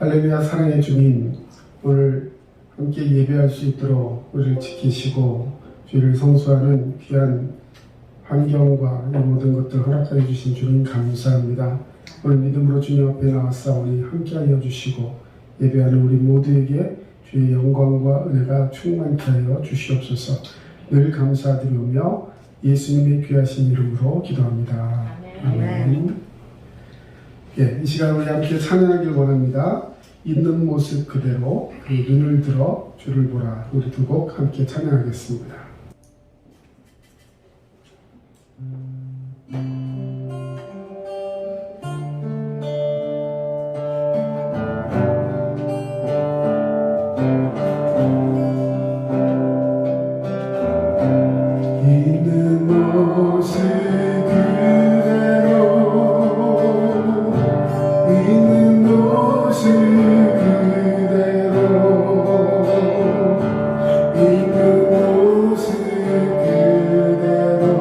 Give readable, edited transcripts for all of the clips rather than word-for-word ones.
할렐루야. 사랑의 주님, 오늘 함께 예배할 수 있도록 우리를 지키시고 주를 성수하는 귀한 환경과 이 모든 것들 허락하여 주신 주님 감사합니다. 오늘 믿음으로 주님 앞에 나왔사오니 함께하여 주시고 예배하는 우리 모두에게 주의 영광과 은혜가 충만케 하여 주시옵소서. 늘 감사드리며 예수님의 귀하신 이름으로 기도합니다. 아멘. 이 시간 우리 함께 찬양하길 원합니다. 있는 모습 그대로 그 눈을 들어 주를 보라. 우리 두 곡 함께 찬양하겠습니다. 있는 모습 그대로 있는 모습 그대로 있는 모습 그대로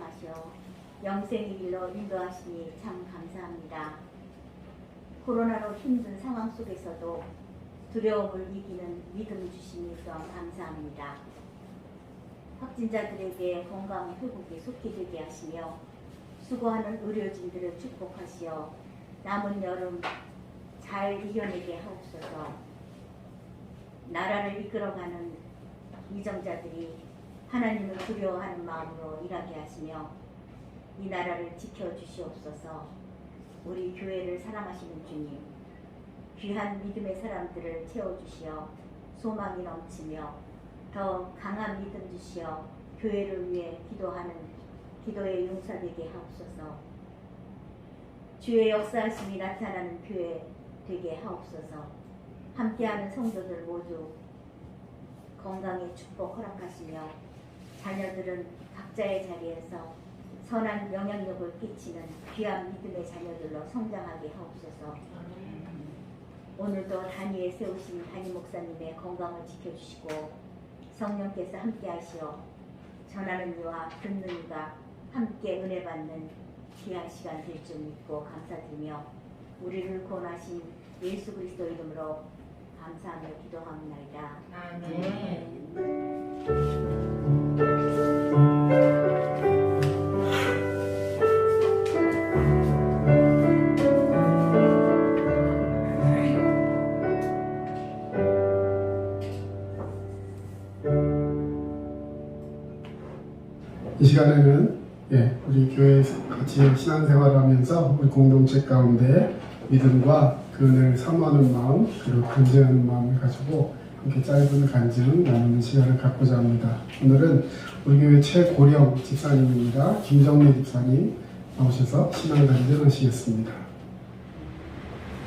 역사하셔 영생의 길로 인도하시니 참 감사합니다. 코로나로 힘든 상황 속에서도 두려움을 이기는 믿음 주시니 또한 감사합니다. 확진자들에게 건강 회복에 속히 되게 하시며 수고하는 의료진들을 축복하시어 남은 여름 잘 이겨내게 하옵소서. 나라를 이끌어가는 위정자들이 하나님을 두려워하는 마음으로 일하게 하시며 이 나라를 지켜주시옵소서. 우리 교회를 사랑하시는 주님, 귀한 믿음의 사람들을 채워주시어 소망이 넘치며 더 강한 믿음 주시어 교회를 위해 기도하는 기도에 용사되게 하옵소서. 주의 역사하심이 나타나는 교회 되게 하옵소서. 함께하는 성도들 모두 건강의 축복 허락하시며 자녀들은 각자의 자리에서 선한 영향력을 끼치는 귀한 믿음의 자녀들로 성장하게 하옵소서. 오늘도 단위에 세우신 담임 목사님의 건강을 지켜주시고 성령께서 함께하시어 전하는 이와 듣는 이가 함께 은혜 받는 귀한 시간 될 줄 믿고 감사드리며 우리를 구원하신 예수 그리스도 이름으로 감사하며 기도합니다. 이 시간에는 우리 교회에서 같이 신앙생활하면서 우리 공동체 가운데 믿음과 그 은혜를 사모하는 마음 그리고 간증하는 마음을 가지고 함께 짧은 간증 나누는 시간을 갖고자 합니다. 오늘은 우리 교회 최고령 집사님입니다. 김정래 집사님 나오셔서 신앙 간증하시겠습니다.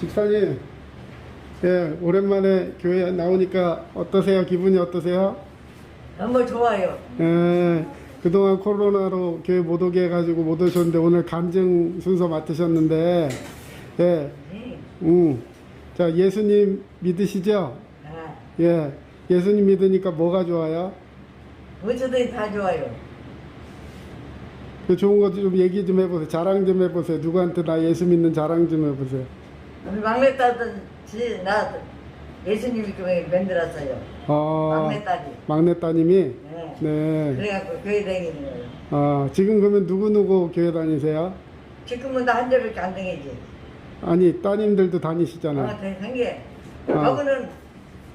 집사님, 오랜만에 교회 나오니까 어떠세요? 기분이 어떠세요? 너무 좋아요. 그동안 코로나로 교회 못 오게 해가지고 못 오셨는데 오늘 간증 순서 맡으셨는데 자, 예수님 믿으시죠? 예수님 믿으니까 뭐가 좋아요? 어쩌든 다 좋아요. 그 좋은 거 좀 얘기 좀 해보세요. 자랑 좀 해보세요. 누구한테 나 예수 믿는 자랑 좀 해보세요. 우리 막내딸이 나 예수님이 교회 만들었어요. 막내딸이. 막내 따님이? 네. 그래갖고 교회 다니는 거예요. 지금 그러면 누구 교회 다니세요? 지금은 다 한 절밖에 안 다니지. 아니, 따님들도 다니시잖아요. 한 게. 거기는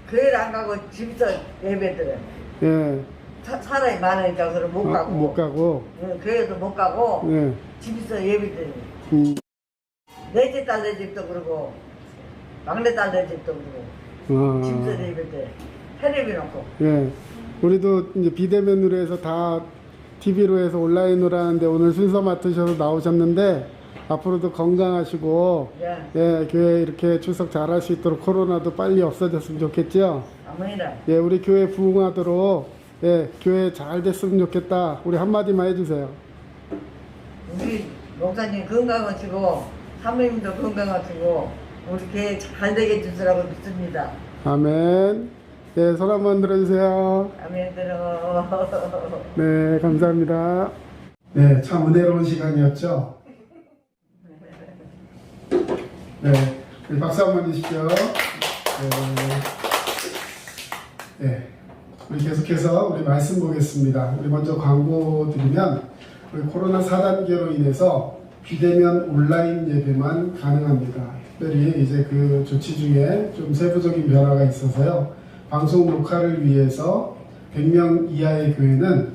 교회를 안 가고 집에서 예배드려요. 사람이 많으니까 그걸 못 가고. 못 가고. 교회도 못 가고. 집에서 예배드려요. 넷째 딸네 집도 그러고 막내 딸네 집도 그러고 집에서 예배드려요. 텔레비 놓고. 우리도 이제 비대면으로 해서 다 TV로 해서 온라인으로 하는데 오늘 순서 맡으셔서 나오셨는데 앞으로도 건강하시고 교회 이렇게 출석 잘할 수 있도록 코로나도 빨리 없어졌으면 좋겠죠? 아멘이다. 우리 교회 부흥하도록 교회 잘 됐으면 좋겠다. 우리 한마디만 해주세요. 우리 목사님 건강하시고 사모님도 건강하시고 우리 교회 잘 되게 해주시라고 믿습니다. 아멘. 손 한번 들어주세요. 아멘 들어. 네, 감사합니다. 참 은혜로운 시간이었죠? 우리 박수 한번 주십시오. 우리 계속해서 우리 말씀 보겠습니다. 우리 먼저 광고 드리면 우리 코로나 4단계로 인해서 비대면 온라인 예배만 가능합니다. 특별히 이제 그 조치 중에 좀 세부적인 변화가 있어서요. 방송 녹화를 위해서 100명 이하의 교회는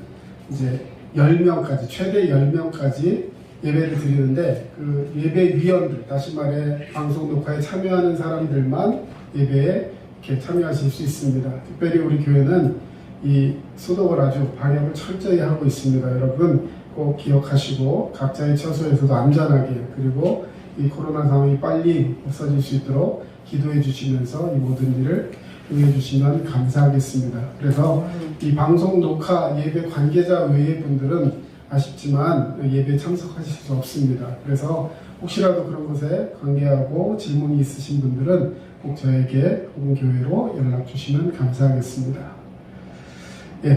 이제 10명까지, 최대 10명까지 예배를 드리는데 그 예배위원들, 다시 말해 방송 녹화에 참여하는 사람들만 예배에 이렇게 참여하실 수 있습니다. 특별히 우리 교회는 이 소독을 아주 방역을 철저히 하고 있습니다. 여러분 꼭 기억하시고 각자의 처소에서도 안전하게 그리고 이 코로나 상황이 빨리 없어질 수 있도록 기도해 주시면서 이 모든 일을 응해 주시면 감사하겠습니다. 그래서 이 방송 녹화 예배 관계자 외의 분들은 아쉽지만 예배에 참석하실 수 없습니다. 그래서 혹시라도 그런 것에 관계하고 질문이 있으신 분들은 꼭 저에게 혹은 교회로 연락 주시면 감사하겠습니다.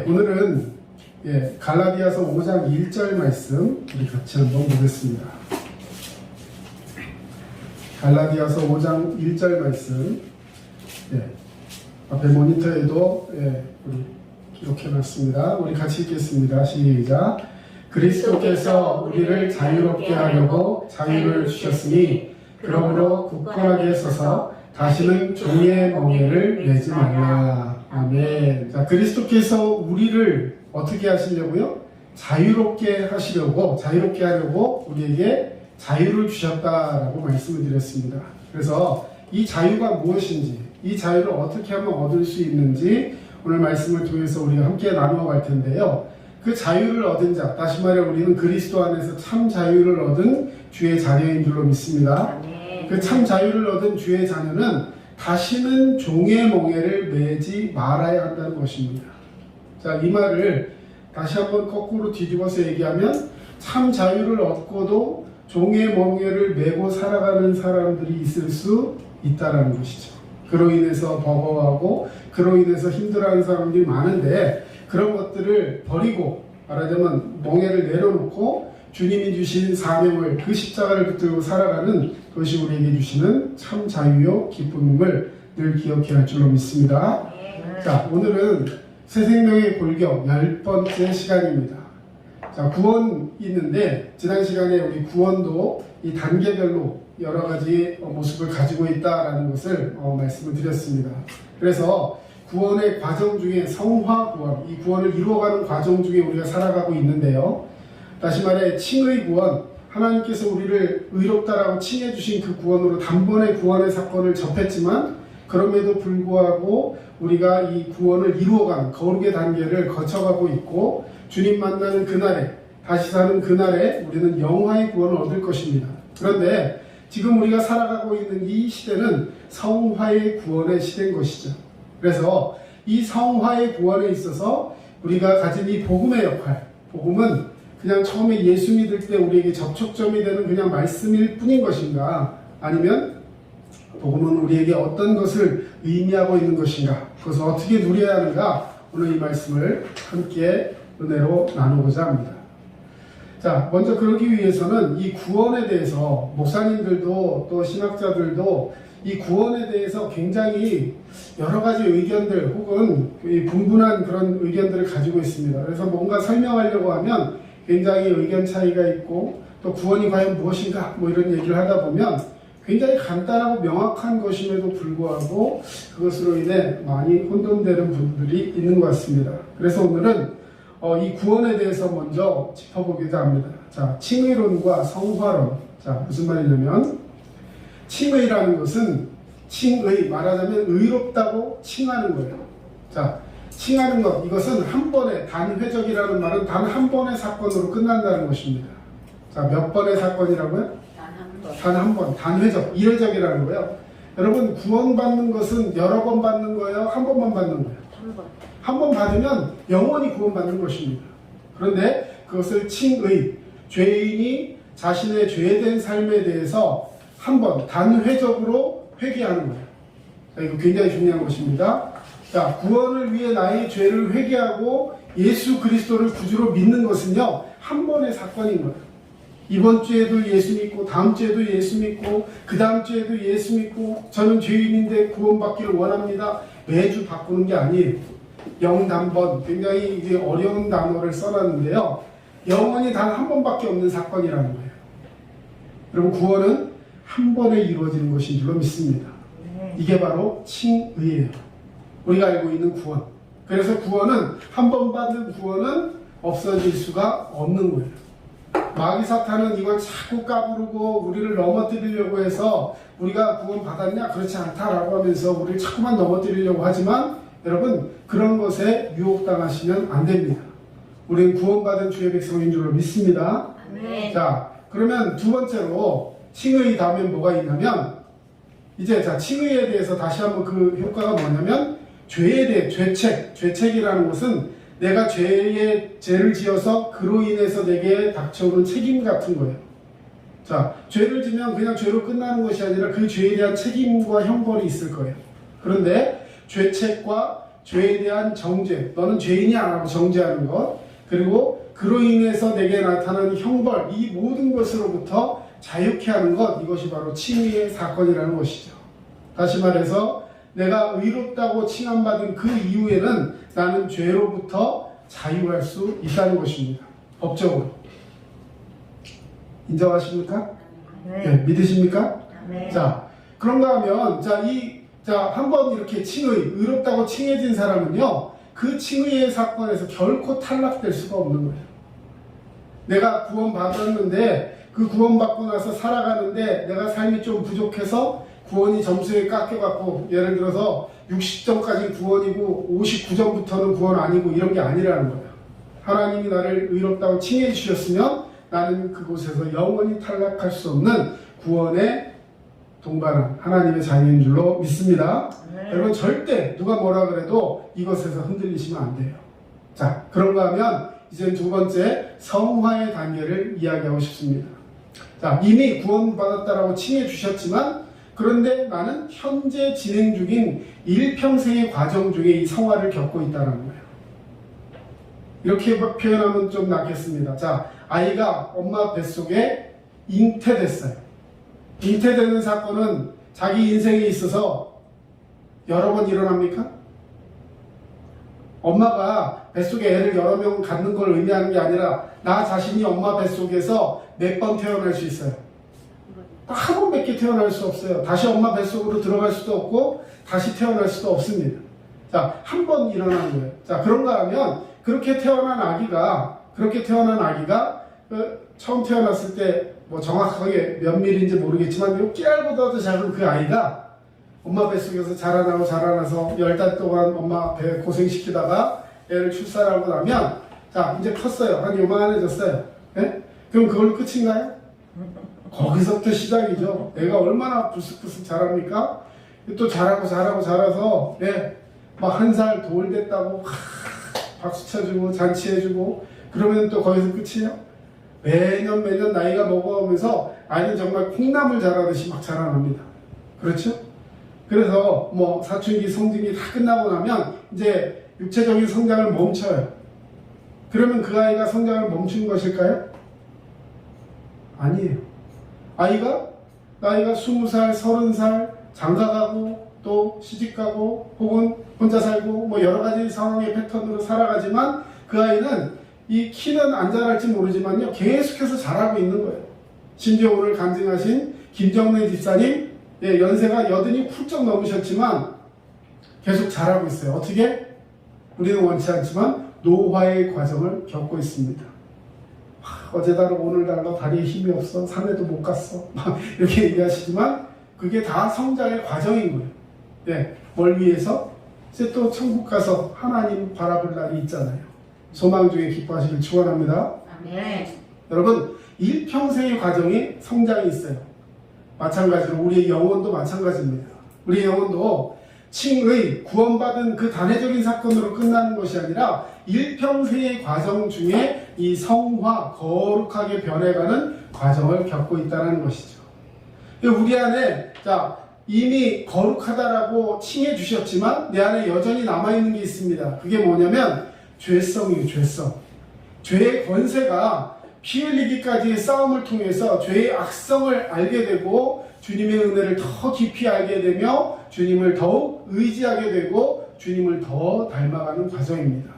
오늘은 예, 갈라디아서 5장 1절 말씀 우리 같이 한번 보겠습니다. 갈라디아서 5장 1절 말씀, 예, 앞에 모니터에도 우리 기록해놨습니다. 우리 같이 읽겠습니다. 시작. 그리스도께서 우리를 자유롭게 하려고 자유를 주셨으니 그러므로 굳건하게 서서 다시는 종의 멍에를 매지 말라. 아멘. 자, 그리스도께서 우리를 어떻게 하시려고요? 자유롭게 하려고 우리에게 자유를 주셨다라고 말씀을 드렸습니다. 그래서 이 자유가 무엇인지, 이 자유를 어떻게 하면 얻을 수 있는지 오늘 말씀을 통해서 우리가 함께 나누어 갈 텐데요. 그 자유를 얻은 자, 다시 말해 우리는 그리스도 안에서 참 자유를 얻은 주의 자녀인 줄로 믿습니다. 그 참 자유를 얻은 주의 자녀는 다시는 종의 멍에를 매지 말아야 한다는 것입니다. 자, 이 말을 다시 한번 거꾸로 뒤집어서 얘기하면 참 자유를 얻고도 종의 멍에를 메고 살아가는 사람들이 있을 수 있다는 것이죠. 그로 인해서 버거워하고 그로 인해서 힘들어하는 사람들이 많은데 그런 것들을 버리고 말하자면 멍에를 내려놓고 주님이 주신 사명을 그 십자가를 붙들고 살아가는 것이 우리에게 주시는 참 자유요 기쁨을 늘 기억해야 할 줄로 믿습니다. 자, 오늘은 새 생명의 골격 10번째 시간입니다. 자, 구원이 있는데 지난 시간에 우리 구원도 이 단계별로 여러 가지 모습을 가지고 있다라는 것을 말씀을 드렸습니다. 그래서 구원의 과정 중에 성화 구원, 이 구원을 이루어가는 과정 중에 우리가 살아가고 있는데요. 다시 말해 칭의 구원, 하나님께서 우리를 의롭다라고 칭해 주신 그 구원으로 단번에 구원의 사건을 접했지만 그럼에도 불구하고 우리가 이 구원을 이루어가는 거룩의 단계를 거쳐가고 있고 주님 만나는 그날에, 다시 사는 그날에 우리는 영화의 구원을 얻을 것입니다. 그런데 지금 우리가 살아가고 있는 이 시대는 성화의 구원의 시대인 것이죠. 그래서 이 성화의 구원에 있어서 우리가 가진 이 복음의 역할, 복음은 그냥 처음에 예수 믿을 때 우리에게 접촉점이 되는 그냥 말씀일 뿐인 것인가, 아니면 복음은 우리에게 어떤 것을 의미하고 있는 것인가, 그것을 어떻게 누려야 하는가, 오늘 이 말씀을 함께 은혜로 나누고자 합니다. 자, 먼저 그러기 위해서는 이 구원에 대해서 목사님들도 또 신학자들도 이 구원에 대해서 굉장히 여러 가지 의견들 혹은 분분한 그런 의견들을 가지고 있습니다. 그래서 뭔가 설명하려고 하면 굉장히 의견 차이가 있고 또 구원이 과연 무엇인가 뭐 이런 얘기를 하다 보면 굉장히 간단하고 명확한 것임에도 불구하고 그것으로 인해 많이 혼돈되는 분들이 있는 것 같습니다. 그래서 오늘은 이 구원에 대해서 먼저 짚어보기도 합니다. 자, 칭의론과 성화론. 자, 무슨 말이냐면 칭의라는 것은 칭의, 말하자면 의롭다고 칭하는 거예요. 자, 칭하는 것, 이것은 한 번의 단회적이라는 말은 단 한 번의 사건으로 끝난다는 것입니다. 자, 몇 번의 사건이라고요? 단 한 번, 단회적, 이례적이라는 거예요. 여러분, 구원받는 것은 여러 번 받는 거예요? 한 번만 받는 거예요? 한 번 받으면 영원히 구원받는 것입니다. 그런데 그것을 칭의, 죄인이 자신의 죄된 삶에 대해서 한 번 단회적으로 회개하는 거예요. 자, 이거 굉장히 중요한 것입니다. 자, 구원을 위해 나의 죄를 회개하고 예수 그리스도를 구주로 믿는 것은요, 한 번의 사건인 거예요. 이번 주에도 예수 믿고, 다음 주에도 예수 믿고, 그 다음 주에도 예수 믿고, 저는 죄인인데 구원받기를 원합니다. 매주 바꾸는 게 아니에요. 영단번, 굉장히 이게 어려운 단어를 써놨는데요. 영원히 단 한 번밖에 없는 사건이라는 거예요. 여러분, 구원은 한 번에 이루어지는 것인 줄로 믿습니다. 이게 바로 칭의예요. 우리가 알고 있는 구원. 그래서 구원은, 한 번 받은 구원은 없어질 수가 없는 거예요. 마귀 사탄은 이걸 자꾸 까부르고 우리를 넘어뜨리려고 해서 우리가 구원 받았냐? 그렇지 않다라고 하면서 우리를 자꾸만 넘어뜨리려고 하지만 여러분, 그런 것에 유혹당하시면 안 됩니다. 우리는 구원받은 주의 백성인 줄로 믿습니다. 아멘. 자, 그러면 두 번째로 칭의 다음엔 뭐가 있냐면 이제 자, 칭의에 대해서 다시 한번 그 효과가 뭐냐면 죄에 대해 죄책이라는 것은 내가 죄를 지어서 그로 인해서 내게 닥쳐오는 책임 같은 거예요. 자, 죄를 지면 그냥 죄로 끝나는 것이 아니라 그 죄에 대한 책임과 형벌이 있을 거예요. 그런데 죄책과 죄에 대한 정죄, 너는 죄인이 안 하고 정죄하는 것, 그리고 그로 인해서 내게 나타나는 형벌, 이 모든 것으로부터 자유케 하는 것, 이것이 바로 칭의의 사건이라는 것이죠. 다시 말해서 내가 의롭다고 칭함받은 그 이후에는 나는 죄로부터 자유할 수 있다는 것입니다. 법적으로. 인정하십니까? 네, 믿으십니까? 네. 자, 그런가 하면, 한번 이렇게 의롭다고 칭해진 사람은요, 그 칭의의 사건에서 결코 탈락될 수가 없는 거예요. 내가 구원받았는데, 그 구원받고 나서 살아가는데, 내가 삶이 좀 부족해서 구원이 점수에 깎여갖고, 예를 들어서 60점까지 구원이고, 59점부터는 구원 아니고, 이런 게 아니라는 거예요. 하나님이 나를 의롭다고 칭해 주셨으면, 나는 그곳에서 영원히 탈락할 수 없는 구원의 동반한 하나님의 자녀인 줄로 믿습니다. 네. 여러분 절대 누가 뭐라 그래도 이것에서 흔들리시면 안 돼요. 자, 그런가 하면 이제 두 번째 성화의 단계를 이야기하고 싶습니다. 자, 이미 구원받았다라고 칭해 주셨지만 그런데 나는 현재 진행 중인 일평생의 과정 중에 이 성화를 겪고 있다는 거예요. 이렇게 표현하면 좀 낫겠습니다. 자, 아이가 엄마 뱃속에 잉태됐어요. 잉태되는 사건은 자기 인생에 있어서 여러 번 일어납니까? 엄마가 뱃속에 애를 여러 명 갖는 걸 의미하는 게 아니라 나 자신이 엄마 뱃속에서 몇 번 태어날 수 있어요. 한 번밖에 태어날 수 없어요. 다시 엄마 뱃속으로 들어갈 수도 없고 다시 태어날 수도 없습니다. 자, 한 번 일어나는 거예요. 자, 그런가 하면 그렇게 태어난 아기가 처음 태어났을 때 뭐 정확하게 몇 밀인지 모르겠지만 요 깨알보다도 작은 그 아이가 엄마 뱃속에서 자라나서 10달 동안 엄마 배 고생시키다가 애를 출산하고 나면 자 이제 컸어요. 한 요만해졌어요. 네? 그럼 그걸로 끝인가요? 거기서부터 시작이죠. 애가 얼마나 부스부스 자랍니까? 또 자라서 막 1살 돌 됐다고 박수 쳐주고 잔치해주고 그러면 또 거기서 끝이에요? 매년 나이가 먹어가면서 아이는 정말 콩나물 자라듯이 막 자라납니다. 그렇죠? 그래서 뭐 사춘기, 성징이 다 끝나고 나면 이제 육체적인 성장을 멈춰요. 그러면 그 아이가 성장을 멈춘 것일까요? 아니에요. 나이가 20살, 30살 장가가고 또 시집가고 혹은 혼자 살고 뭐 여러 가지 상황의 패턴으로 살아가지만 그 아이는 이 키는 안 자랄지 모르지만요 계속해서 자라고 있는 거예요. 심지어 오늘 간증하신 김정래 집사님 연세가 80이 훌쩍 넘으셨지만 계속 자라고 있어요. 어떻게? 우리는 원치 않지만 노화의 과정을 겪고 있습니다. 어제 다르고 오늘 달라 다리에 힘이 없어 산에도 못 갔어 막 이렇게 얘기하시지만 그게 다 성장의 과정인 거예요. 뭘 위해서? 이제 또 천국 가서 하나님 바라볼 날이 있잖아요. 소망 중에 기뻐하시길 축원합니다. 아멘. 여러분 일평생의 과정에 성장이 있어요. 마찬가지로 우리의 영혼도 마찬가지입니다. 우리의 영혼도 칭의, 구원받은 그 단회적인 사건으로 끝나는 것이 아니라 일평생의 과정 중에 이 성화, 거룩하게 변해가는 과정을 겪고 있다는 것이죠. 우리 안에 이미 거룩하다라고 칭해 주셨지만 내 안에 여전히 남아있는 게 있습니다. 그게 뭐냐면 죄성이에요. 죄성. 죄의 권세가 피 흘리기까지의 싸움을 통해서 죄의 악성을 알게 되고 주님의 은혜를 더 깊이 알게 되며 주님을 더욱 의지하게 되고 주님을 더 닮아가는 과정입니다.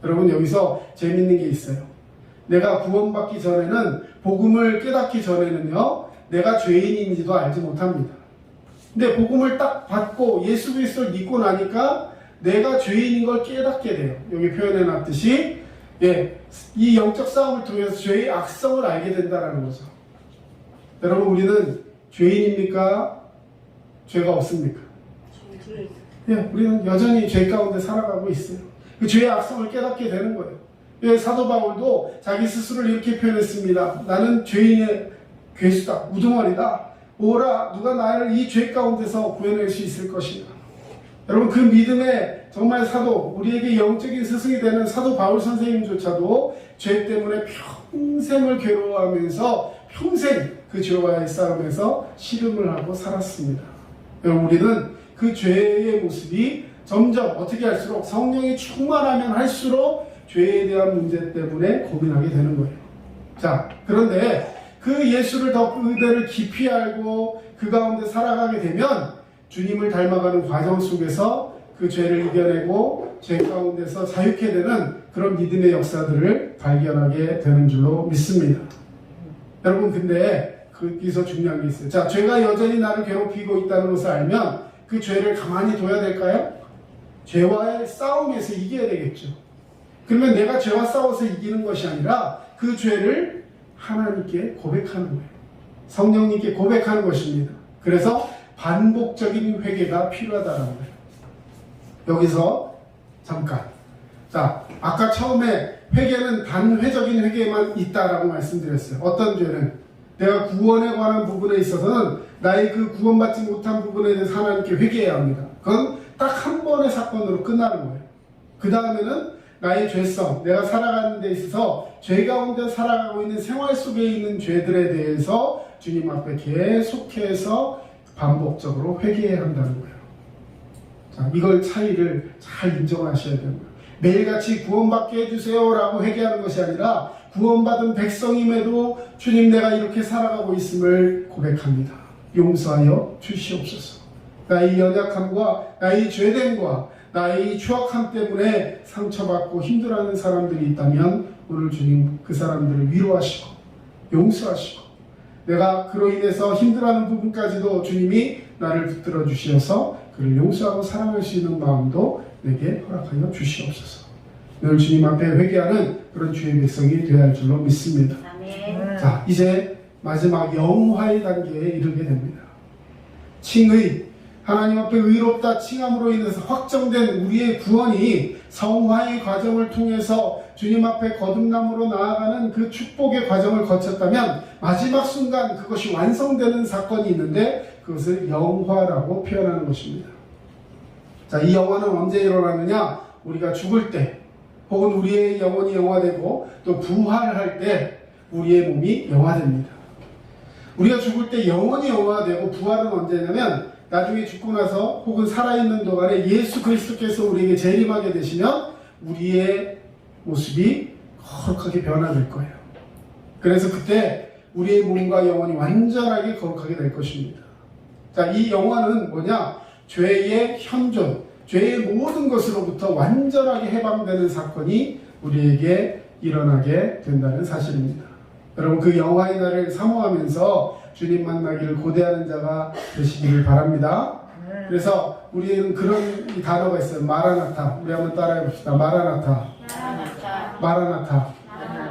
여러분 여기서 재밌는 게 있어요. 내가 구원받기 전에는 복음을 깨닫기 전에는요 내가 죄인인지도 알지 못합니다. 근데 복음을 딱 받고 예수 그리스도를 믿고 나니까 내가 죄인인 걸 깨닫게 돼요. 여기 표현해 놨듯이 이 영적 싸움을 통해서 죄의 악성을 알게 된다는 거죠. 여러분 우리는 죄인입니까? 죄가 없습니까? 우리는 여전히 죄 가운데 살아가고 있어요. 그 죄의 악성을 깨닫게 되는 거예요. 사도 바울도 자기 스스로를 이렇게 표현했습니다. 나는 죄인의 괴수다, 우두머리다. 오라, 누가 나를 이 죄 가운데서 구해낼 수 있을 것인가. 여러분 그 믿음의 정말 사도, 우리에게 영적인 스승이 되는 사도 바울 선생님조차도 죄 때문에 평생을 괴로워하면서 평생 그 죄와의 싸움에서 씨름을 하고 살았습니다. 여러분 우리는 그 죄의 모습이 점점 어떻게 할수록 성령이 충만하면 할수록 죄에 대한 문제 때문에 고민하게 되는 거예요. 자, 그런데 그 예수를 더 그대를 깊이 알고 그 가운데 살아가게 되면 주님을 닮아가는 과정 속에서 그 죄를 이겨내고 죄 가운데서 자유케 되는 그런 믿음의 역사들을 발견하게 되는 줄로 믿습니다. 여러분, 근데 거기서 중요한 게 있어요. 자, 죄가 여전히 나를 괴롭히고 있다는 것을 알면 그 죄를 가만히 둬야 될까요? 죄와의 싸움에서 이겨야 되겠죠. 그러면 내가 죄와 싸워서 이기는 것이 아니라 그 죄를 하나님께 고백하는 거예요. 성령님께 고백하는 것입니다. 그래서 반복적인 회개가 필요하다는 거예요. 여기서 잠깐. 자, 아까 처음에 회개는 단회적인 회개만 있다라고 말씀드렸어요. 어떤 죄는 내가 구원에 관한 부분에 있어서는 나의 그 구원받지 못한 부분에 대해서 하나님께 회개해야 합니다. 그건 딱 한 번의 사건으로 끝나는 거예요. 그 다음에는 나의 죄성, 내가 살아가는 데 있어서 죄 가운데 살아가고 있는 생활 속에 있는 죄들에 대해서 주님 앞에 계속해서 반복적으로 회개해야 한다는 거예요. 자, 이걸 차이를 잘 인정하셔야 됩니다. 매일같이 구원받게 해주세요 라고 회개하는 것이 아니라 구원받은 백성임에도 주님 내가 이렇게 살아가고 있음을 고백합니다. 용서하여 주시옵소서. 나의 연약함과 나의 죄됨과 나의 추악함 때문에 상처받고 힘들어하는 사람들이 있다면 오늘 주님 그 사람들을 위로하시고 용서하시고 내가 그로 인해서 힘들어하는 부분까지도 주님이 나를 붙들어 주시어서 그를 용서하고 사랑할 수 있는 마음도 내게 허락하여 주시옵소서. 늘 주님 앞에 회개하는 그런 주의 백성이 되어야 할 줄로 믿습니다. 아멘. 자, 이제 마지막 영화의 단계에 이르게 됩니다. 칭의, 하나님 앞에 의롭다 칭함으로 인해서 확정된 우리의 구원이 성화의 과정을 통해서 주님 앞에 거듭남으로 나아가는 그 축복의 과정을 거쳤다면 마지막 순간 그것이 완성되는 사건이 있는데 그것을 영화라고 표현하는 것입니다. 자, 이 영화는 언제 일어나느냐? 우리가 죽을 때 혹은 우리의 영혼이 영화되고 또 부활할 때 우리의 몸이 영화됩니다. 우리가 죽을 때 영혼이 영화되고 부활은 언제냐면 나중에 죽고 나서 혹은 살아있는 동안에 예수 그리스도께서 우리에게 재림하게 되시면 우리의 모습이 거룩하게 변화될 거예요. 그래서 그때 우리의 몸과 영혼이 완전하게 거룩하게 될 것입니다. 자, 이 영화는 뭐냐? 죄의 현존, 죄의 모든 것으로부터 완전하게 해방되는 사건이 우리에게 일어나게 된다는 사실입니다. 여러분, 그 영화의 날을 사모하면서 주님 만나기를 고대하는 자가 되시기를 바랍니다. 그래서 우리는 그런 단어가 있어요. 마라나타. 우리 한번 따라해 봅시다. 마라나타. 마라나타.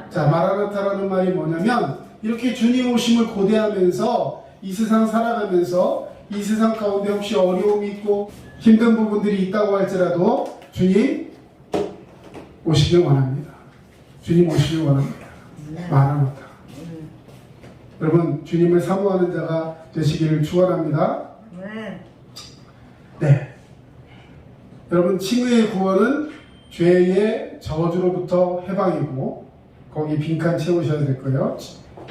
자, 마라나타라는 말이 뭐냐면 이렇게 주님 오심을 고대하면서 이 세상 살아가면서 이 세상 가운데 혹시 어려움이 있고 힘든 부분들이 있다고 할지라도 주님 오시길 원합니다. 주님 오시길 원합니다. 마라나타. 여러분, 주님을 사모하는 자가 되시기를 축원합니다. 네. 여러분, 칭의의 구원은 죄의 저주로부터 해방이고 거기 빈칸 채우셔야 될 거예요.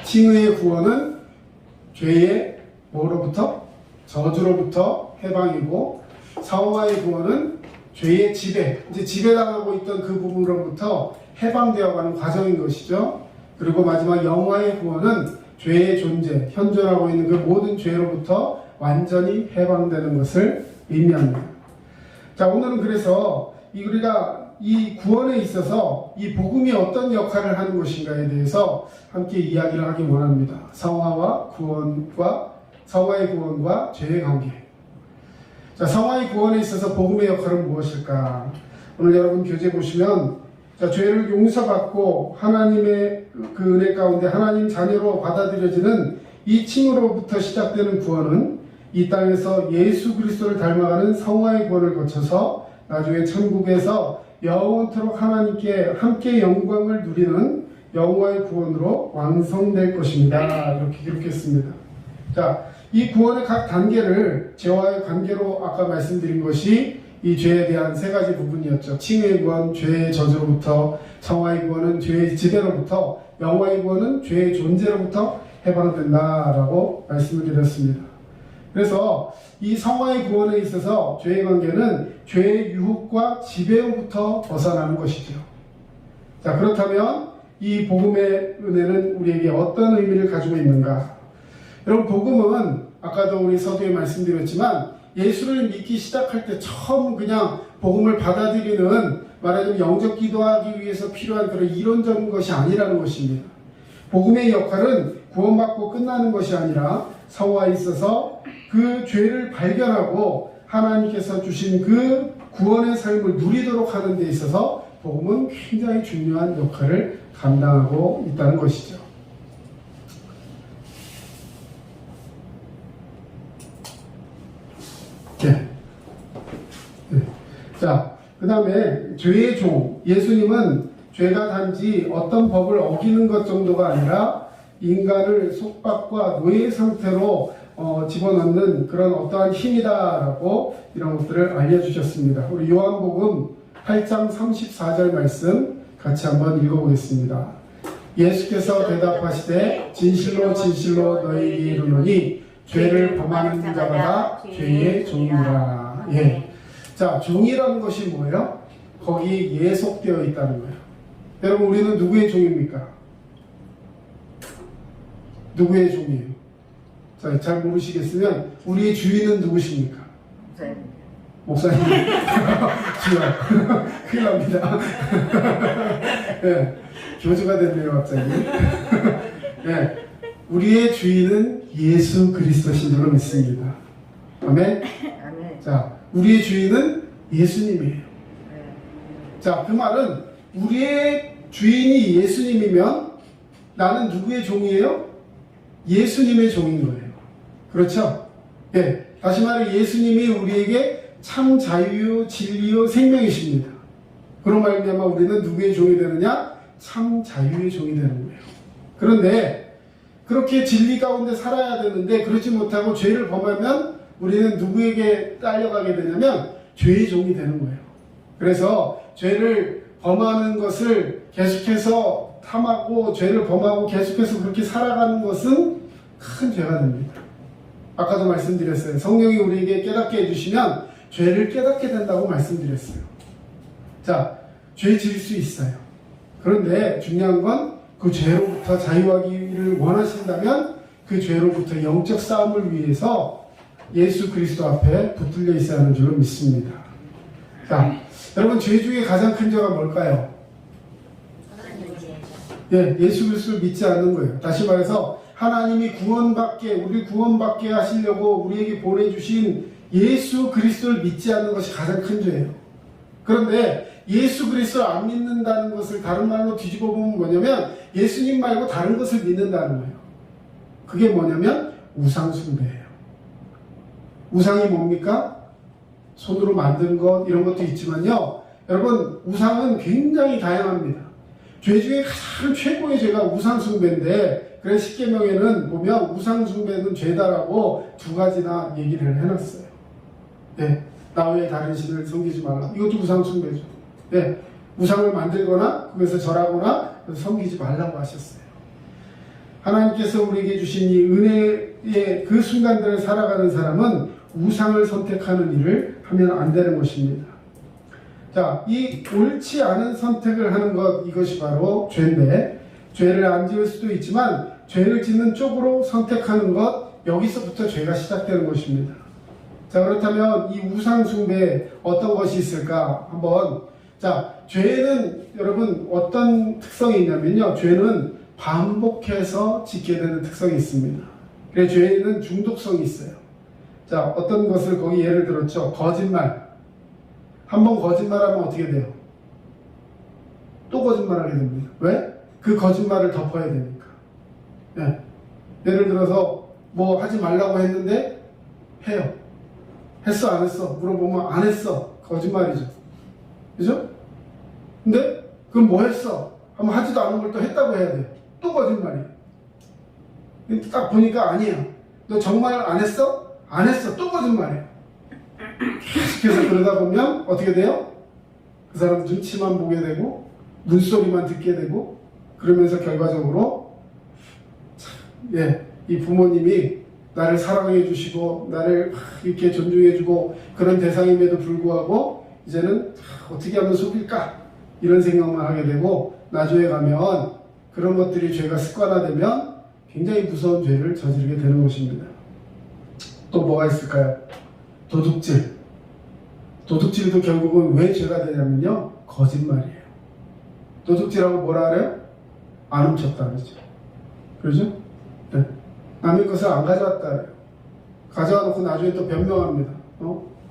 칭의의 구원은 죄의 뭐로부터? 저주로부터 해방이고 성화의 구원은 죄의 지배, 이제 지배당하고 있던 그 부분으로부터 해방되어가는 과정인 것이죠. 그리고 마지막 영화의 구원은 죄의 존재, 현존하고 있는 그 모든 죄로부터 완전히 해방되는 것을 의미합니다. 자, 오늘은 그래서 우리가 이 구원에 있어서 이 복음이 어떤 역할을 하는 것인가에 대해서 함께 이야기를 하기 원합니다. 성화의 구원과 죄의 관계. 자, 성화의 구원에 있어서 복음의 역할은 무엇일까? 오늘 여러분 교재 보시면 자, 죄를 용서받고 하나님의 그 은혜 가운데 하나님 자녀로 받아들여지는 이 칭으로부터 시작되는 구원은 이 땅에서 예수 그리스도를 닮아가는 성화의 구원을 거쳐서 나중에 천국에서 영원토록 하나님께 함께 영광을 누리는 영화의 구원으로 완성될 것입니다. 이렇게 기록했습니다. 자, 이 구원의 각 단계를 죄와의 관계로 아까 말씀드린 것이 이 죄에 대한 세 가지 부분이었죠. 칭의의 구원, 죄의 저주로부터, 성화의 구원은 죄의 지배로부터, 영화의 구원은 죄의 존재로부터 해방된다라고 말씀을 드렸습니다. 그래서 이 성화의 구원에 있어서 죄의 관계는 죄의 유혹과 지배로부터 벗어나는 것이죠. 자, 그렇다면 이 복음의 은혜는 우리에게 어떤 의미를 가지고 있는가? 여러분, 복음은 아까도 우리 서두에 말씀드렸지만 예수를 믿기 시작할 때 처음 그냥 복음을 받아들이는, 말하자면 영적 기도하기 위해서 필요한 그런 이론적인 것이 아니라는 것입니다. 복음의 역할은 구원받고 끝나는 것이 아니라 성화에 있어서 그 죄를 발견하고 하나님께서 주신 그 구원의 삶을 누리도록 하는 데 있어서 복음은 굉장히 중요한 역할을 감당하고 있다는 것이죠. 네. 자, 그 다음에 죄의 종. 예수님은 죄가 단지 어떤 법을 어기는 것 정도가 아니라 인간을 속박과 노예 상태로 집어넣는 그런 어떠한 힘이다라고 이런 것들을 알려주셨습니다. 우리 요한복음 8장 34절 말씀 같이 한번 읽어보겠습니다. 예수께서 대답하시되 진실로 진실로 너희에게 이르노니 죄를 범하는 자마다 죄의 종이라. 예. 자, 종이라는 것이 뭐예요? 거기 예속되어 있다는 거예요. 여러분, 우리는 누구의 종입니까? 누구의 종이에요? 자, 잘 모르시겠으면 우리의 주인은 누구십니까? 목사님. 주여. 큰일 납니다. 네, 교주가 됐네요, 갑자기. 네, 우리의 주인은 예수 그리스도신 줄로 믿습니다. 아멘? 아멘. 자, 우리의 주인은 예수님이에요. 자, 그 말은 우리의 주인이 예수님이면 나는 누구의 종이에요? 예수님의 종인 거예요. 그렇죠? 예. 다시 말해 예수님이 우리에게 참 자유요, 진리요, 생명이십니다. 그런 말미암아 우리는 누구의 종이 되느냐? 참 자유의 종이 되는 거예요. 그런데 그렇게 진리 가운데 살아야 되는데 그렇지 못하고 죄를 범하면 우리는 누구에게 딸려가게 되냐면 죄의 종이 되는 거예요. 그래서 죄를 범하는 것을 계속해서 탐하고 죄를 범하고 계속해서 그렇게 살아가는 것은 큰 죄가 됩니다. 아까도 말씀드렸어요. 성령이 우리에게 깨닫게 해주시면 죄를 깨닫게 된다고 말씀드렸어요. 자, 죄 지을 수 있어요. 그런데 중요한 건 그 죄로부터 자유하기를 원하신다면 그 죄로부터 영적 싸움을 위해서 예수 그리스도 앞에 붙들려 있어야 하는 줄로 믿습니다. 자, 여러분, 죄 중에 가장 큰 죄가 뭘까요? 예, 예수 그리스도를 믿지 않는 거예요. 다시 말해서 하나님이 우리 구원받게 하시려고 우리에게 보내주신 예수 그리스도를 믿지 않는 것이 가장 큰 죄예요. 그런데 예수 그리스도를 안 믿는다는 것을 다른 말로 뒤집어 보면 뭐냐면 예수님 말고 다른 것을 믿는다는 거예요. 그게 뭐냐면 우상 숭배예요. 우상이 뭡니까? 손으로 만든 것 이런 것도 있지만요. 여러분, 우상은 굉장히 다양합니다. 죄 중에 가장 최고의 죄가 우상 숭배인데 그래서 십계명에는 보면 우상 숭배는 죄다라고 두 가지나 얘기를 해놨어요. 네, 나 외에 다른 신을 섬기지 말라. 이것도 우상 숭배죠. 네, 우상을 만들거나 그것을 절하거나 섬기지 말라고 하셨어요. 하나님께서 우리에게 주신 이 은혜의 그 순간들을 살아가는 사람은 우상을 선택하는 일을 하면 안 되는 것입니다. 자, 이 옳지 않은 선택을 하는 것, 이것이 바로 죄인데, 죄를 안 지을 수도 있지만 죄를 짓는 쪽으로 선택하는 것, 여기서부터 죄가 시작되는 것입니다. 자, 그렇다면 이 우상 숭배에 어떤 것이 있을까? 한번, 자, 죄는 여러분 어떤 특성이 있냐면요, 죄는 반복해서 짓게 되는 특성이 있습니다. 그래서 죄는 중독성이 있어요. 자, 어떤 것을 거기 예를 들었죠. 거짓말. 한번 거짓말하면 어떻게 돼요? 또 거짓말하게 됩니다. 왜? 그 거짓말을 덮어야 되니까. 네. 예를 들어서 뭐 하지 말라고 했는데 해요. 했어 안 했어? 물어보면 안 했어. 거짓말이죠. 그죠? 근데 그럼 뭐 했어? 한번 하지도 않은 걸 또 했다고 해야 돼. 또 거짓말이에요. 딱 보니까 아니야. 너 정말 안 했어? 안 했어. 또 거짓말이에요. 계속해서 그러다 보면 어떻게 돼요? 그 사람 눈치만 보게 되고 눈소리만 듣게 되고 그러면서 결과적으로 이 부모님이 나를 사랑해 주시고 나를 이렇게 존중해 주고 그런 대상임에도 불구하고 이제는 어떻게 하면 속일까 이런 생각만 하게 되고 나중에 가면 그런 것들이 죄가 습관화되면 굉장히 무서운 죄를 저지르게 되는 것입니다. 또 뭐가 있을까요? 도둑질. 도둑질도 결국은 왜 죄가 되냐면요, 거짓말이에요. 도둑질하고 뭐라 그래요? 안 훔쳤다 그러죠. 그러죠? 네. 남의 것을 안 가져왔다 그래요. 가져와 놓고 나중에 또 변명합니다.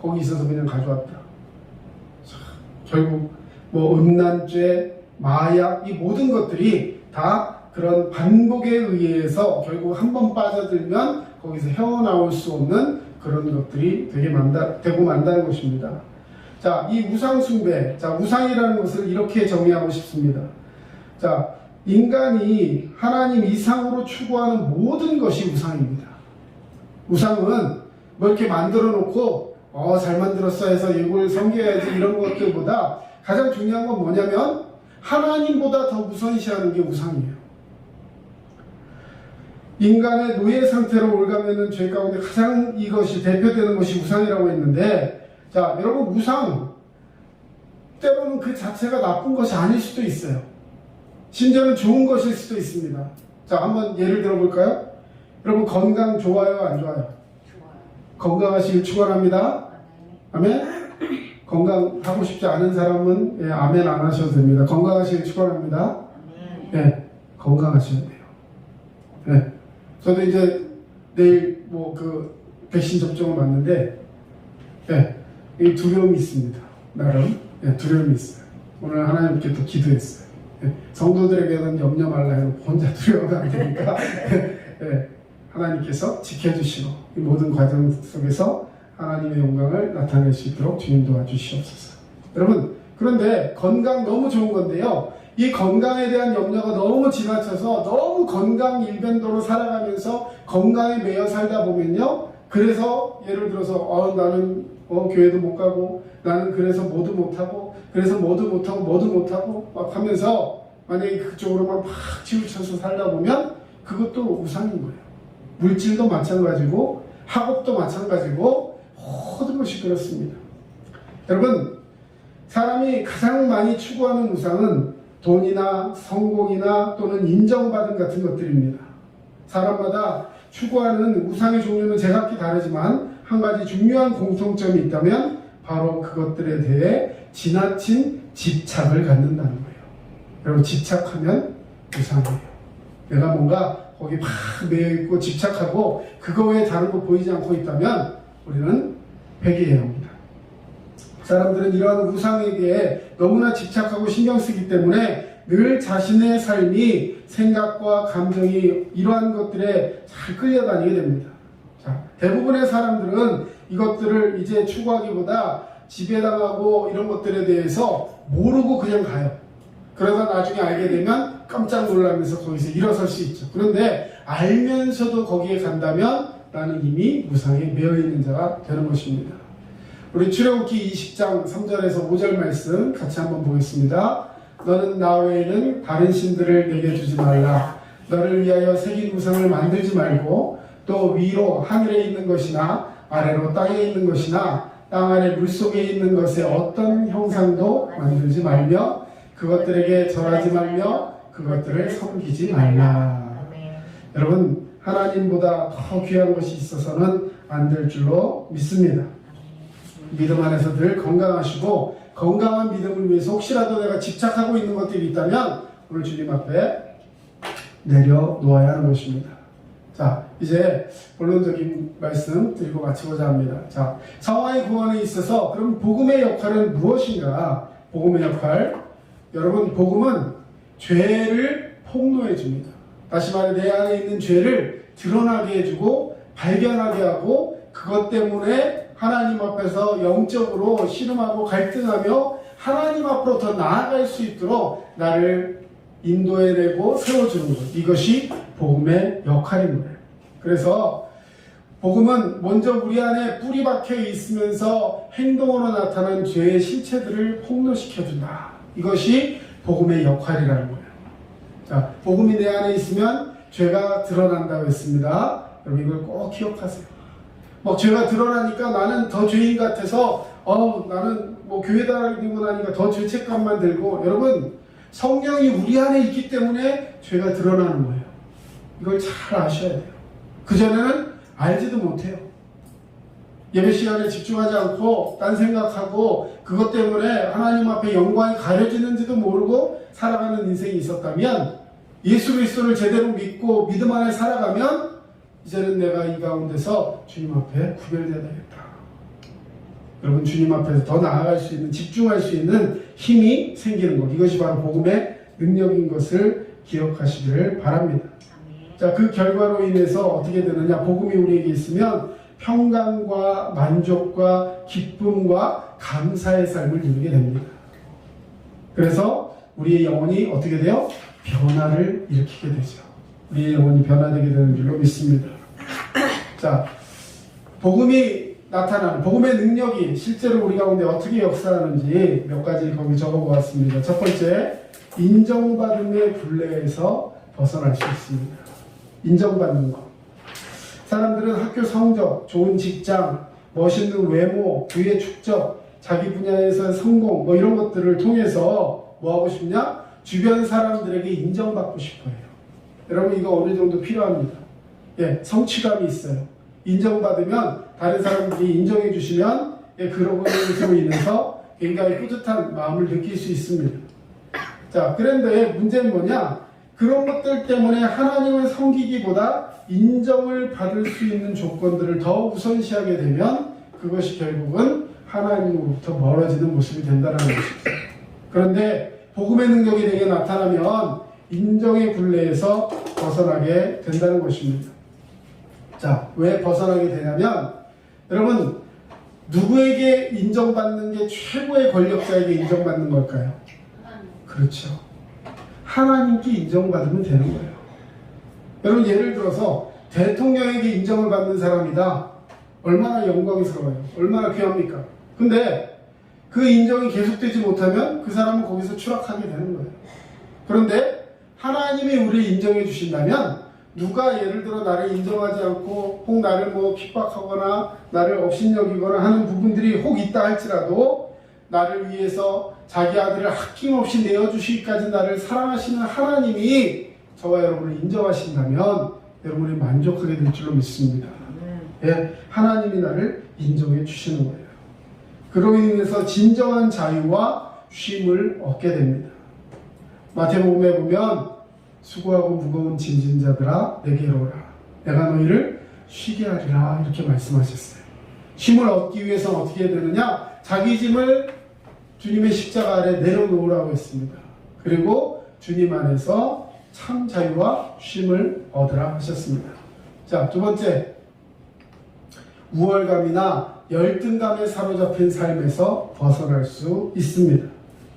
거기 있어서 그냥 가져왔다. 자, 결국 뭐 음란죄, 마약, 이 모든 것들이 다 그런 반복에 의해서 결국 한번 빠져들면 거기서 헤어나올 수 없는 그런 것들이 되고 만다는 것입니다. 자, 이 우상숭배. 자, 우상이라는 것을 이렇게 정의하고 싶습니다. 자, 인간이 하나님 이상으로 추구하는 모든 것이 우상입니다. 우상은 뭐 이렇게 만들어 놓고 잘 만들었어 해서 이걸 섬겨야지 이런 것들보다 가장 중요한 건 뭐냐면 하나님보다 더 우선시하는 게 우상이에요. 인간의 노예 상태로 올가매는 죄 가운데 가장 이것이 대표되는 것이 우상이라고 했는데, 자, 여러분, 우상 때로는 그 자체가 나쁜 것이 아닐 수도 있어요. 심지어는 좋은 것일 수도 있습니다. 자, 한번 예를 들어볼까요? 여러분, 건강 좋아요, 안 좋아요? 좋아요. 건강하시길 축원합니다. 아멘. 건강하고 싶지 않은 사람은 아멘 안 하셔도 됩니다. 건강하시길 축원합니다. 네, 건강하셔야 돼요. 네. 저도 이제 내일 그 백신 접종을 맞는데, 이 두려움이 있습니다. 나름 두려움이 있어요. 오늘 하나님께 또 기도했어요. 성도들에게는 염려 말라 해놓고 혼자 두려워가 안 되니까 하나님께서 지켜주시고 이 모든 과정 속에서 하나님의 영광을 나타낼 수 있도록 주님 도와주시옵소서. 여러분, 그런데 건강 너무 좋은 건데요, 이 건강에 대한 염려가 너무 지나쳐서 너무 건강 일변도로 살아가면서 건강에 매여 살다 보면요, 그래서 예를 들어서 나는 교회도 못 가고, 나는 그래서 뭐도 못하고, 그래서 뭐도 못하고 막 하면서 만약에 그쪽으로만 막 치우쳐서 살다 보면 그것도 우상인 거예요. 물질도 마찬가지고 학업도 마찬가지고 모든 것이 그렇습니다. 여러분, 사람이 가장 많이 추구하는 우상은 돈이나 성공이나 또는 인정받음 같은 것들입니다. 사람마다 추구하는 우상의 종류는 제각기 다르지만 한 가지 중요한 공통점이 있다면 바로 그것들에 대해 지나친 집착을 갖는다는 거예요. 여러분, 집착하면 우상이에요. 내가 뭔가 거기 막 매여있고 집착하고 그거 외에 다른 거 보이지 않고 있다면 우리는 회개해야 합니다. 사람들은 이러한 우상에게 너무나 집착하고 신경 쓰기 때문에 늘 자신의 삶이 생각과 감정이 이러한 것들에 잘 끌려다니게 됩니다. 자, 대부분의 사람들은 이것들을 이제 추구하기보다 지배당하고 이런 것들에 대해서 모르고 그냥 가요. 그러다 나중에 알게 되면 깜짝 놀라면서 거기서 일어설 수 있죠. 그런데 알면서도 거기에 간다면 나는 이미 우상에 매여있는 자가 되는 것입니다. 우리 출애굽기 20장 3절에서 5절 말씀 같이 한번 보겠습니다. 너는 나 외에는 다른 신들을 내게 주지 말라. 너를 위하여 새긴 우상을 만들지 말고 또 위로 하늘에 있는 것이나 아래로 땅에 있는 것이나 땅 아래 물속에 있는 것의 어떤 형상도 만들지 말며 그것들에게 절하지 말며 그것들을 섬기지 말라. 여러분, 하나님보다 더 귀한 것이 있어서는 안 될 줄로 믿습니다. 믿음 안에서 늘 건강하시고 건강한 믿음을 위해서 혹시라도 내가 집착하고 있는 것들이 있다면 오늘 주님 앞에 내려놓아야 하는 것입니다. 자, 이제 본론적인 말씀 드리고 마치고자 합니다. 자, 상황의 구원에 있어서 그럼 복음의 역할은 무엇인가? 복음의 역할, 여러분, 복음은 죄를 폭로해 줍니다. 다시 말해 내 안에 있는 죄를 드러나게 해주고 발견하게 하고 그것 때문에 하나님 앞에서 영적으로 씨름하고 갈등하며 하나님 앞으로 더 나아갈 수 있도록 나를 인도해내고 세워주는 것, 이것이 복음의 역할인 거예요. 그래서 복음은 먼저 우리 안에 뿌리 박혀 있으면서 행동으로 나타난 죄의 실체들을 폭로시켜준다. 이것이 복음의 역할이라는 거예요. 자, 복음이 내 안에 있으면 죄가 드러난다고 했습니다. 여러분, 이걸 꼭 기억하세요. 막 죄가 드러나니까 나는 더 죄인 같아서 나는 뭐 교회 다니고 나니까 더 죄책감만 들고, 여러분, 성령이 우리 안에 있기 때문에 죄가 드러나는 거예요. 이걸 잘 아셔야 돼요. 그전에는 알지도 못해요. 예배 시간에 집중하지 않고 딴 생각하고 그것 때문에 하나님 앞에 영광이 가려지는지도 모르고 살아가는 인생이 있었다면, 예수 그리스도를 제대로 믿고 믿음 안에 살아가면 이제는 내가 이 가운데서 주님 앞에 구별되어야 되겠다. 여러분, 주님 앞에서 더 나아갈 수 있는, 집중할 수 있는 힘이 생기는 것, 이것이 바로 복음의 능력인 것을 기억하시기를 바랍니다. 자, 그 결과로 인해서 어떻게 되느냐? 복음이 우리에게 있으면 평강과 만족과 기쁨과 감사의 삶을 누리게 됩니다. 그래서 우리의 영혼이 어떻게 돼요? 변화를 일으키게 되죠. 우리의 영혼이 변화되게 되는 줄로 믿습니다. 자, 복음이 나타나는, 복음의 능력이 실제로 우리 가운데 어떻게 역사하는지 몇 가지 거기 적어보았습니다. 첫 번째, 인정받음의 굴레에서 벗어날 수 있습니다. 인정받는 것. 사람들은 학교 성적, 좋은 직장, 멋있는 외모, 부의 축적, 자기 분야에서 성공, 뭐 이런 것들을 통해서 뭐 하고 싶냐? 주변 사람들에게 인정받고 싶어요. 여러분, 이거 어느 정도 필요합니다. 예, 성취감이 있어요. 인정받으면, 다른 사람들이 인정해 주시면, 예, 그런 것으로 인해서 굉장히 뿌듯한 마음을 느낄 수 있습니다. 자, 그런데 문제는 뭐냐? 그런 것들 때문에 하나님을 섬기기보다 인정을 받을 수 있는 조건들을 더 우선시하게 되면 그것이 결국은 하나님으로부터 멀어지는 모습이 된다는 것입니다. 그런데 복음의 능력이 내게 나타나면 인정의 굴레에서 벗어나게 된다는 것입니다. 자, 왜 벗어나게 되냐면, 여러분, 누구에게 인정받는 게 최고의 권력자에게 인정받는 걸까요? 그렇죠. 하나님께 인정받으면 되는 거예요. 여러분, 예를 들어서 대통령에게 인정을 받는 사람이다. 얼마나 영광스러워요. 얼마나 귀합니까? 근데 그 인정이 계속되지 못하면 그 사람은 거기서 추락하게 되는 거예요. 그런데 하나님이 우리를 인정해 주신다면, 누가 예를 들어 나를 인정하지 않고 혹 나를 뭐 핍박하거나 나를 업신여기거나 하는 부분들이 혹 있다 할지라도, 나를 위해서 자기 아들을 아낌없이 내어주시기까지 나를 사랑하시는 하나님이 저와 여러분을 인정하신다면 여러분이 만족하게 될 줄로 믿습니다. 예, 하나님이 나를 인정해 주시는 거예요. 그로 인해서 진정한 자유와 쉼을 얻게 됩니다. 마태복음에 보면 수고하고 무거운 짐진 자들아 내게로 오라, 내가 너희를 쉬게 하리라, 이렇게 말씀하셨어요. 쉼을 얻기 위해서는 어떻게 해야 되느냐? 자기 짐을 주님의 십자가 아래 내려놓으라고 했습니다. 그리고 주님 안에서 참 자유와 쉼을 얻으라 하셨습니다. 자, 두 번째, 우월감이나 열등감에 사로잡힌 삶에서 벗어날 수 있습니다.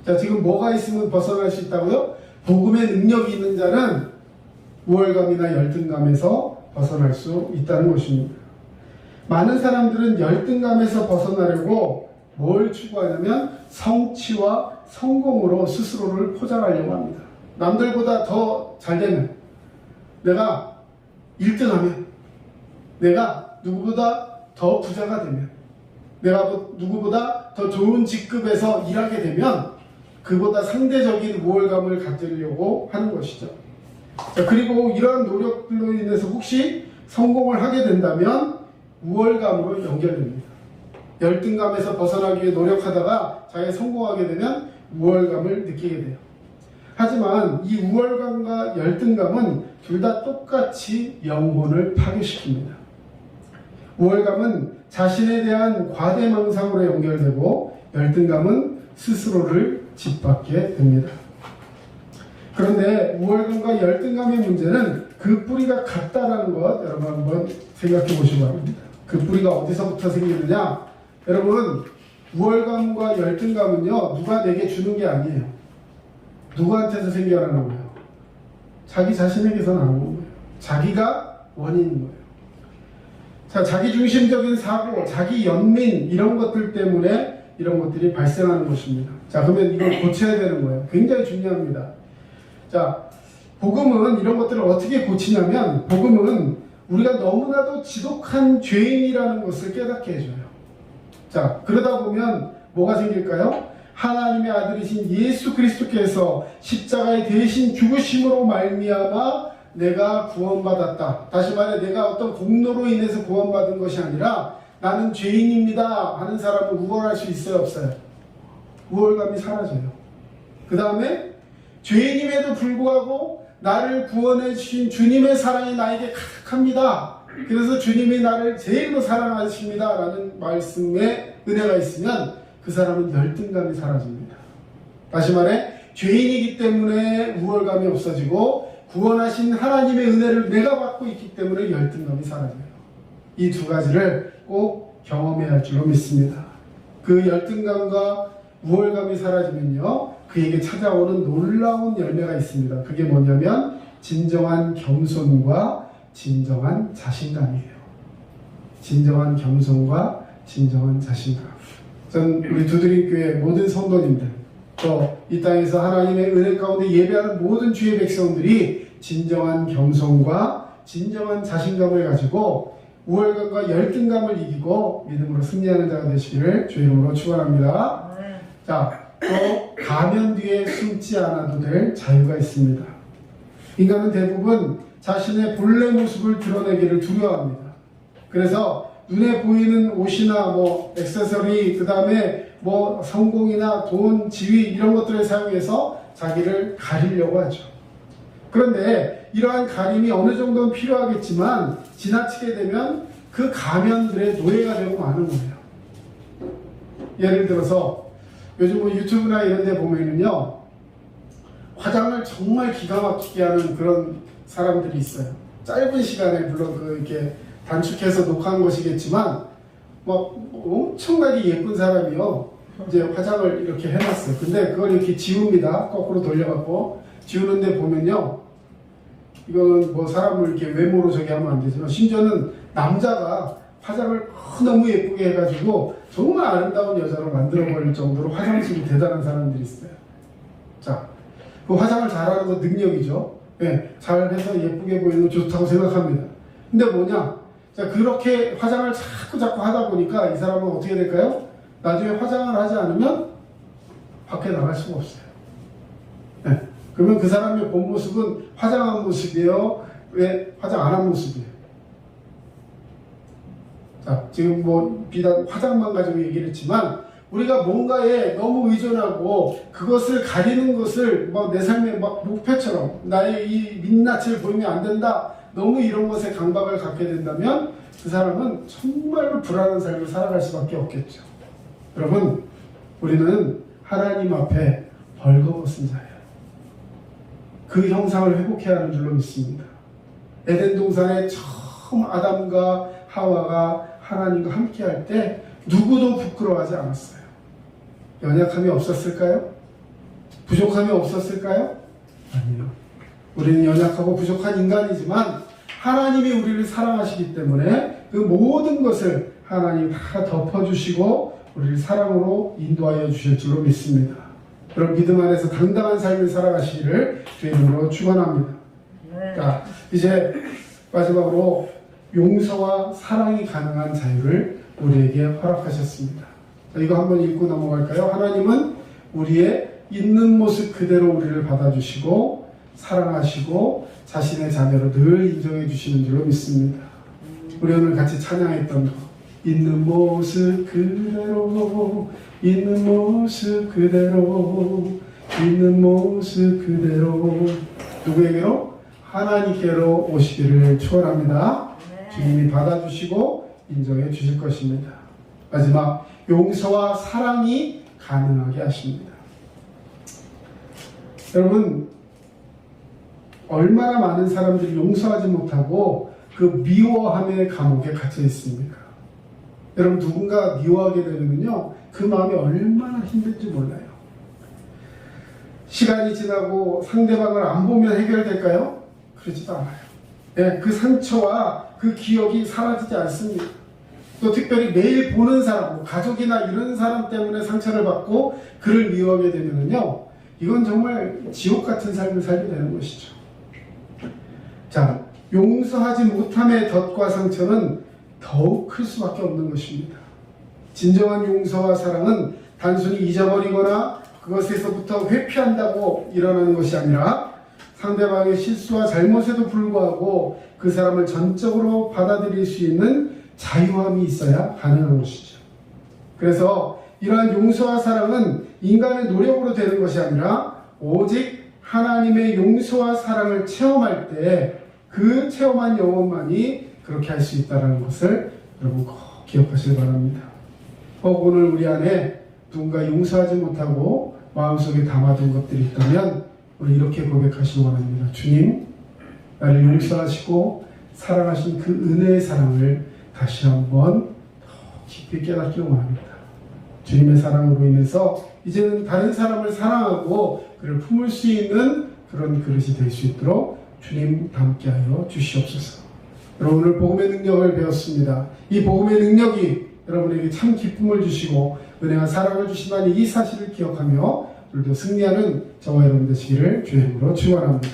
자, 지금 뭐가 있으면 벗어날 수 있다고요? 복음의 능력이 있는 자는 우월감이나 열등감에서 벗어날 수 있다는 것입니다. 많은 사람들은 열등감에서 벗어나려고 뭘 추구하냐면 성취와 성공으로 스스로를 포장하려고 합니다. 남들보다 더 잘되면, 내가 1등하면, 내가 누구보다 더 부자가 되면, 내가 누구보다 더 좋은 직급에서 일하게 되면 그보다 상대적인 우월감을 가지려고 하는 것이죠. 자, 그리고 이러한 노력들로 인해서 혹시 성공을 하게 된다면 우월감으로 연결됩니다. 열등감에서 벗어나기 위해 노력하다가 자기가 성공하게 되면 우월감을 느끼게 돼요. 하지만 이 우월감과 열등감은 둘 다 똑같이 영혼을 파괴시킵니다. 우월감은 자신에 대한 과대망상으로 연결되고, 열등감은 스스로를 짓밟게 됩니다. 그런데 우월감과 열등감의 문제는 그 뿌리가 같다라는 것, 여러분 한번 생각해 보시기 바랍니다. 그 뿌리가 어디서부터 생기느냐? 여러분, 우월감과 열등감은요, 누가 내게 주는 게 아니에요. 누구한테서 생겨나는 거예요? 자기 자신에게서 나오는 거예요. 자기가 원인인 거예요. 자, 자기중심적인 사고, 자기 연민, 이런 것들 때문에 이런 것들이 발생하는 것입니다. 자, 그러면 이걸 고쳐야 되는 거예요. 굉장히 중요합니다. 자, 복음은 이런 것들을 어떻게 고치냐면, 복음은 우리가 너무나도 지독한 죄인이라는 것을 깨닫게 해줘요. 자, 그러다 보면 뭐가 생길까요? 하나님의 아들이신 예수 그리스도께서 십자가에 대신 죽으심으로 말미암아 내가 구원받았다. 다시 말해 내가 어떤 공로로 인해서 구원받은 것이 아니라 나는 죄인입니다 하는 사람은 우월할 수 있어요, 없어요? 우월감이 사라져요. 그 다음에 죄인임에도 불구하고 나를 구원해 주신 주님의 사랑이 나에게 가득합니다. 그래서 주님이 나를 제일로 사랑하십니다 라는 말씀에 은혜가 있으면 그 사람은 열등감이 사라집니다. 다시 말해 죄인이기 때문에 우월감이 없어지고 구원하신 하나님의 은혜를 내가 받고 있기 때문에 열등감이 사라져요. 이 두 가지를 꼭 경험해야 할 줄로 믿습니다. 그 열등감과 우월감이 사라지면요, 그에게 찾아오는 놀라운 열매가 있습니다. 그게 뭐냐면 진정한 겸손과 진정한 자신감이에요. 진정한 겸손과 진정한 자신감. 전 우리 두드림교회 모든 성도님들, 또 이 땅에서 하나님의 은혜 가운데 예배하는 모든 주의 백성들이 진정한 겸손과 진정한 자신감을 가지고 우월감과 열등감을 이기고 믿음으로 승리하는 자가 되시기를 주의 이름으로 축원합니다. 자, 또 가면 뒤에 숨지 않아도 될 자유가 있습니다. 인간은 대부분 자신의 본래 모습을 드러내기를 두려워합니다. 그래서 눈에 보이는 옷이나 액세서리, 그 다음에 성공이나 돈, 지위 이런 것들을 사용해서 자기를 가리려고 하죠. 그런데 이러한 가림이 어느 정도는 필요하겠지만 지나치게 되면 그 가면들의 노예가 되고 마는 거예요. 예를 들어서 요즘 유튜브나 이런 데 보면은요, 화장을 정말 기가 막히게 하는 그런 사람들이 있어요. 짧은 시간에, 물론 이렇게 단축해서 녹화한 것이겠지만, 엄청나게 예쁜 사람이요, 이제 화장을 이렇게 해놨어요. 근데 그걸 이렇게 지웁니다. 거꾸로 돌려갖고. 지우는데 보면요, 이거는 사람을 이렇게 외모로 저기 하면 안 되지만, 심지어는 남자가 화장을 너무 예쁘게 해가지고 정말 아름다운 여자로 만들어버릴 정도로 화장실이 대단한 사람들이 있어요. 자, 그 화장을 잘하는 건 능력이죠. 네, 잘해서 예쁘게 보이는 거 좋다고 생각합니다. 근데 자, 그렇게 화장을 자꾸 하다 보니까 이 사람은 어떻게 될까요? 나중에 화장을 하지 않으면 밖에 나갈 수가 없어요. 네, 그러면 그 사람의 본 모습은 화장한 모습이에요? 왜 화장 안 한 모습이에요? 자, 지금 비단 화장만 가지고 얘기를 했지만, 우리가 뭔가에 너무 의존하고 그것을 가리는 것을 내 삶의 목표처럼 나의 이 민낯을 보이면 안 된다, 너무 이런 것에 강박을 갖게 된다면 그 사람은 정말로 불안한 삶을 살아갈 수밖에 없겠죠. 여러분, 우리는 하나님 앞에 벌거벗은 자예요. 그 형상을 회복해야 하는 줄로 믿습니다. 에덴 동산에 처음 아담과 하와가 하나님과 함께 할 때 누구도 부끄러워하지 않았어요. 연약함이 없었을까요? 부족함이 없었을까요? 아니요. 우리는 연약하고 부족한 인간이지만 하나님이 우리를 사랑하시기 때문에 그 모든 것을 하나님 다 덮어주시고 우리를 사랑으로 인도하여 주실 줄로 믿습니다. 그런 믿음 안에서 당당한 삶을 살아가시기를 주의 이름으로 축원합니다. 자, 이제 마지막으로 용서와 사랑이 가능한 자유를 우리에게 허락하셨습니다. 자, 이거 한번 읽고 넘어갈까요? 하나님은 우리의 있는 모습 그대로 우리를 받아주시고 사랑하시고 자신의 자녀로 늘 인정해 주시는 줄로 믿습니다. 우리 오늘 같이 찬양했던 거, 있는 모습 그대로, 있는 모습 그대로, 있는 모습 그대로, 누구에게로? 하나님께로 오시기를 축원합니다. 주님이 받아주시고 인정해 주실 것입니다. 마지막, 용서와 사랑이 가능하게 하십니다. 여러분, 얼마나 많은 사람들이 용서하지 못하고 그 미워함의 감옥에 갇혀 있습니까? 여러분, 누군가 미워하게 되면요, 그 마음이 얼마나 힘든지 몰라요. 시간이 지나고 상대방을 안 보면 해결될까요? 그렇지도 않아요. 네, 그 상처와 그 기억이 사라지지 않습니다. 또 특별히 매일 보는 사람, 가족이나 이런 사람 때문에 상처를 받고 그를 미워하게 되면요, 이건 정말 지옥 같은 삶을 살게 되는 것이죠. 자, 용서하지 못함의 덫과 상처는 더욱 클 수밖에 없는 것입니다. 진정한 용서와 사랑은 단순히 잊어버리거나 그것에서부터 회피한다고 일어나는 것이 아니라 상대방의 실수와 잘못에도 불구하고 그 사람을 전적으로 받아들일 수 있는 자유함이 있어야 가능한 것이죠. 그래서 이러한 용서와 사랑은 인간의 노력으로 되는 것이 아니라 오직 하나님의 용서와 사랑을 체험할 때 그 체험한 영혼만이 그렇게 할 수 있다는 것을 여러분 꼭 기억하시기 바랍니다. 오늘 우리 안에 누군가 용서하지 못하고 마음속에 담아둔 것들이 있다면 우리 이렇게 고백하시기 원합니다. 주님, 나를 용서하시고 사랑하신 그 은혜의 사랑을 다시 한번 더 깊이 깨닫기를 원합니다. 주님의 사랑으로 인해서 이제는 다른 사람을 사랑하고 그를 품을 수 있는 그런 그릇이 될 수 있도록 주님 함께하여 주시옵소서. 여러분 오늘 복음의 능력을 배웠습니다. 이 복음의 능력이 여러분에게 참 기쁨을 주시고 은혜와 사랑을 주신다는 이 사실을 기억하며 오늘도 승리하는 저와 여러분 되시기를 주의 이름으로 축원합니다.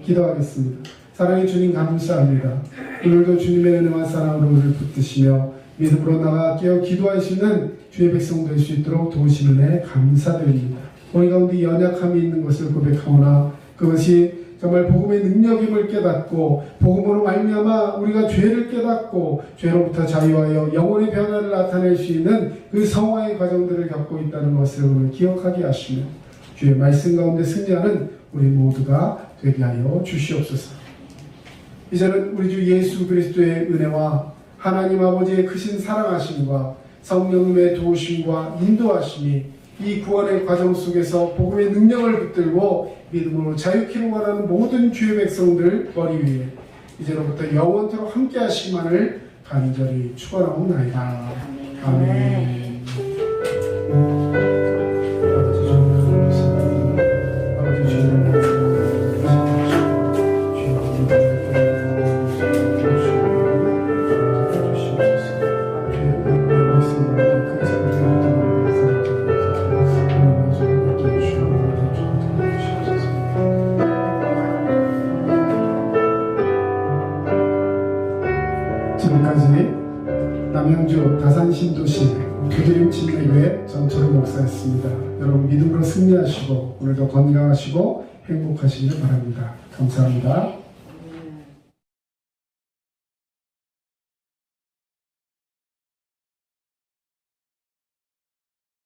기도하겠습니다. 사랑의 주님 감사합니다. 오늘도 주님의 은혜와 사랑으로 우리를 붙드시며 믿음으로 나가 깨어 기도할 수 있는 주의 백성 될 수 있도록 도우시는 은혜 감사드립니다. 우리 가운데 연약함이 있는 것을 고백하오나 그것이 정말 복음의 능력임을 깨닫고 복음으로 말미암아 우리가 죄를 깨닫고 죄로부터 자유하여 영혼의 변화를 나타낼 수 있는 그 성화의 과정들을 겪고 있다는 것을 오늘 기억하게 하시며 주의 말씀 가운데 승리하는 우리 모두가 되게 하여 주시옵소서. 이제는 우리 주 예수 그리스도의 은혜와 하나님 아버지의 크신 사랑하심과 성령님의 도우심과 인도하심이 이 구원의 과정 속에서 복음의 능력을 붙들고 믿음으로 자유케 원하는 모든 주의 백성들 머리 위에 이제로부터 영원토록 함께 하시기만을 간절히 축원하옵나이다. 아멘. 지금까지 남양주 다산신도시 두드림 침례교회 전철호 목사였습니다. 여러분 믿음으로 승리하시고 오늘도 건강하시고 행복하시길 바랍니다. 감사합니다.